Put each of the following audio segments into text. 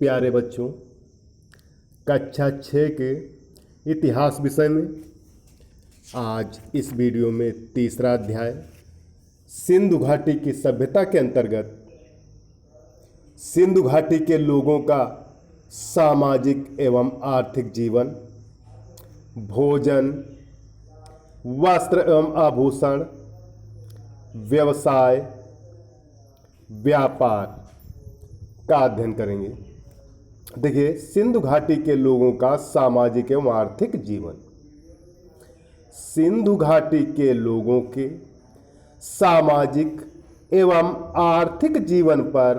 प्यारे बच्चों, कक्षा 6 के इतिहास विषय में आज इस वीडियो में तीसरा अध्याय सिंधु घाटी की सभ्यता के अंतर्गत सिंधु घाटी के लोगों का सामाजिक एवं आर्थिक जीवन, भोजन, वस्त्र एवं आभूषण, व्यवसाय, व्यापार का अध्ययन करेंगे। देखिए, सिंधु घाटी के लोगों का सामाजिक एवं आर्थिक जीवन। सिंधु घाटी के लोगों के सामाजिक एवं आर्थिक जीवन पर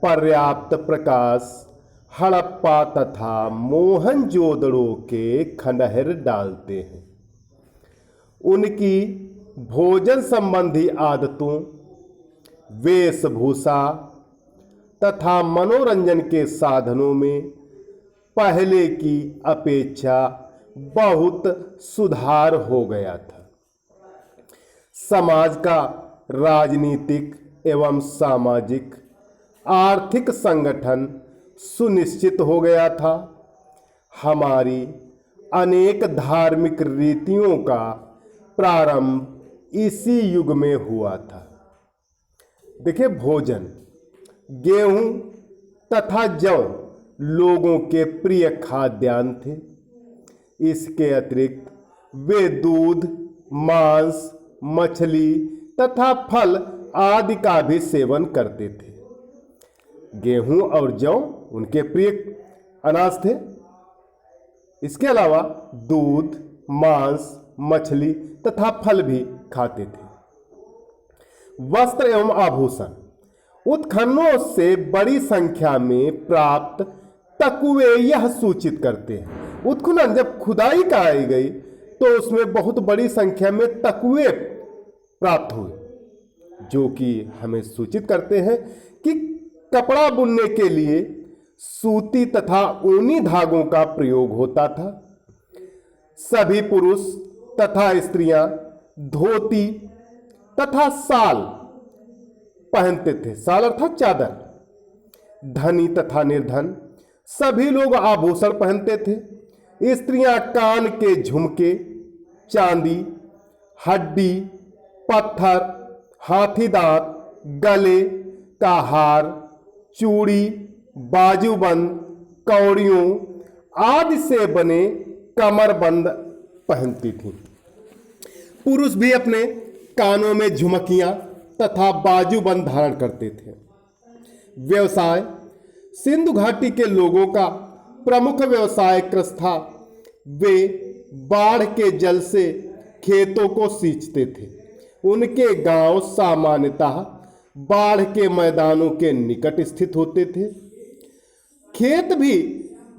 पर्याप्त प्रकाश हड़प्पा तथा मोहनजोदड़ो के खंडहर डालते हैं। उनकी भोजन संबंधी आदतों, वेशभूषा तथा मनोरंजन के साधनों में पहले की अपेक्षा बहुत सुधार हो गया था। समाज का राजनीतिक एवं सामाजिक आर्थिक संगठन सुनिश्चित हो गया था। हमारी अनेक धार्मिक रीतियों का प्रारंभ इसी युग में हुआ था। देखिए, भोजन, गेहूं तथा जौ लोगों के प्रिय खाद्यान्न थे। इसके अतिरिक्त वे दूध, मांस, मछली तथा फल आदि का भी सेवन करते थे। गेहूं और जौ उनके प्रिय अनाज थे। इसके अलावा दूध, मांस, मछली तथा फल भी खाते थे। वस्त्र एवं आभूषण, उत्खननों से बड़ी संख्या में प्राप्त तकुए यह सूचित करते हैं। उत्खनन जब खुदाई कराई गई तो उसमें बहुत बड़ी संख्या में तकुए प्राप्त हुए, जो कि हमें सूचित करते हैं कि कपड़ा बुनने के लिए सूती तथा ऊनी धागों का प्रयोग होता था। सभी पुरुष तथा स्त्रियां धोती तथा साल पहनते थे। साल अर्थात चादर। धनी तथा निर्धन सभी लोग आभूषण पहनते थे। स्त्रियां कान के झुमके, चांदी, हड्डी, पत्थर, हाथी दांत, गले का हार, चूड़ी, बाजूबंद, कौड़ियों आदि से बने कमरबंद पहनती थी। पुरुष भी अपने कानों में झुमकियां तथा बाजूबंद धारण करते थे। व्यवसाय, सिंधु घाटी के लोगों का प्रमुख व्यवसाय कृषि था। वे बाढ़ के जल से खेतों को सींचते थे। उनके गांव सामान्यतः बाढ़ के मैदानों के निकट स्थित होते थे। खेत भी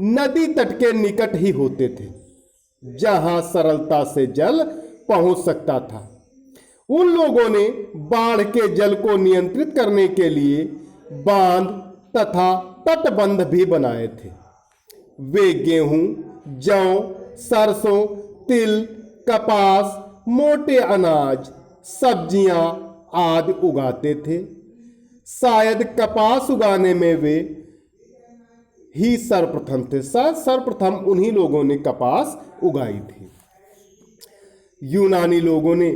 नदी तट के निकट ही होते थे, जहां सरलता से जल पहुंच सकता था। उन लोगों ने बाढ़ के जल को नियंत्रित करने के लिए बांध तथा तटबंध भी बनाए थे। वे गेहूं, जौ, सरसों, तिल, कपास, मोटे अनाज, सब्जियां आदि उगाते थे। शायद कपास उगाने में वे ही सर्वप्रथम थे। शायद सर्वप्रथम उन्हीं लोगों ने कपास उगाई थी। यूनानी लोगों ने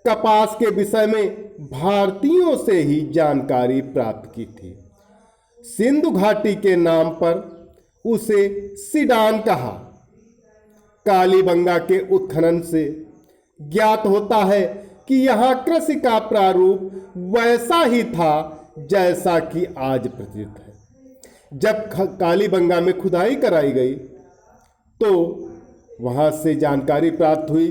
कपास के विषय में भारतीयों से ही जानकारी प्राप्त की थी। सिंधु घाटी के नाम पर उसे सीडान कहा। कालीबंगा के उत्खनन से ज्ञात होता है कि यहाँ कृषि का प्रारूप वैसा ही था जैसा कि आज प्रचलित है। जब कालीबंगा में खुदाई कराई गई तो वहाँ से जानकारी प्राप्त हुई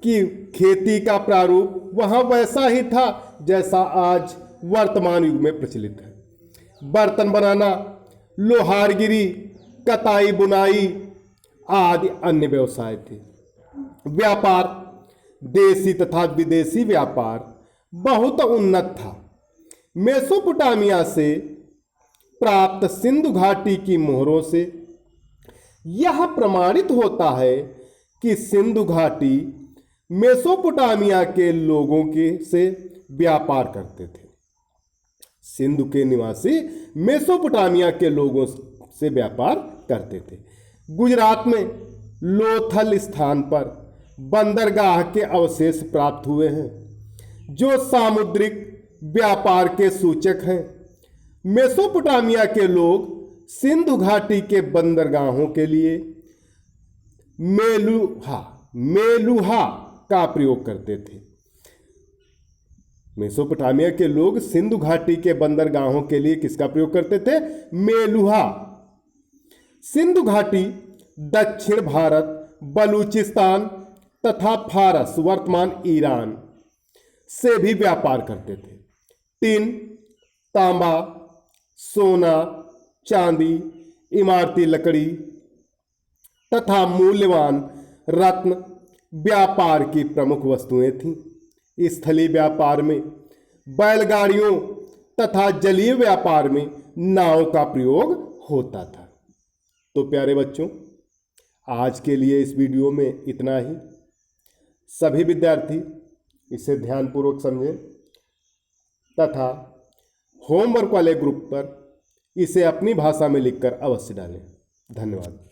कि खेती का प्रारूप वहाँ वैसा ही था जैसा आज वर्तमान युग में प्रचलित है। बर्तन बनाना, लोहारगिरी, कताई बुनाई आदि अन्य व्यवसाय थे। व्यापार, देशी तथा विदेशी व्यापार बहुत उन्नत था। मेसोपोटामिया से प्राप्त सिंधु घाटी की मोहरों से यह प्रमाणित होता है कि सिंधु घाटी मेसोपोटामिया के लोगों के से व्यापार करते थे। सिंधु के निवासी मेसोपोटामिया के लोगों से व्यापार करते थे। गुजरात में लोथल स्थान पर बंदरगाह के अवशेष प्राप्त हुए हैं जो सामुद्रिक व्यापार के सूचक हैं। मेसोपोटामिया के लोग सिंधु घाटी के बंदरगाहों के लिए मेलुहा का प्रयोग करते थे। मेसोपोटामिया के लोग सिंधु घाटी के बंदरगाहों के लिए किसका प्रयोग करते थे? मेलुहा। सिंधु घाटी दक्षिण भारत, बलूचिस्तान तथा फारस वर्तमान ईरान से भी व्यापार करते थे। टिन, तांबा, सोना, चांदी, इमारती लकड़ी तथा मूल्यवान रत्न व्यापार की प्रमुख वस्तुएं थीं। स्थलीय व्यापार में बैलगाड़ियों तथा जलीय व्यापार में नाव का प्रयोग होता था। तो प्यारे बच्चों, आज के लिए इस वीडियो में इतना ही। सभी विद्यार्थी इसे ध्यानपूर्वक समझें तथा होमवर्क वाले ग्रुप पर इसे अपनी भाषा में लिखकर अवश्य डालें। धन्यवाद।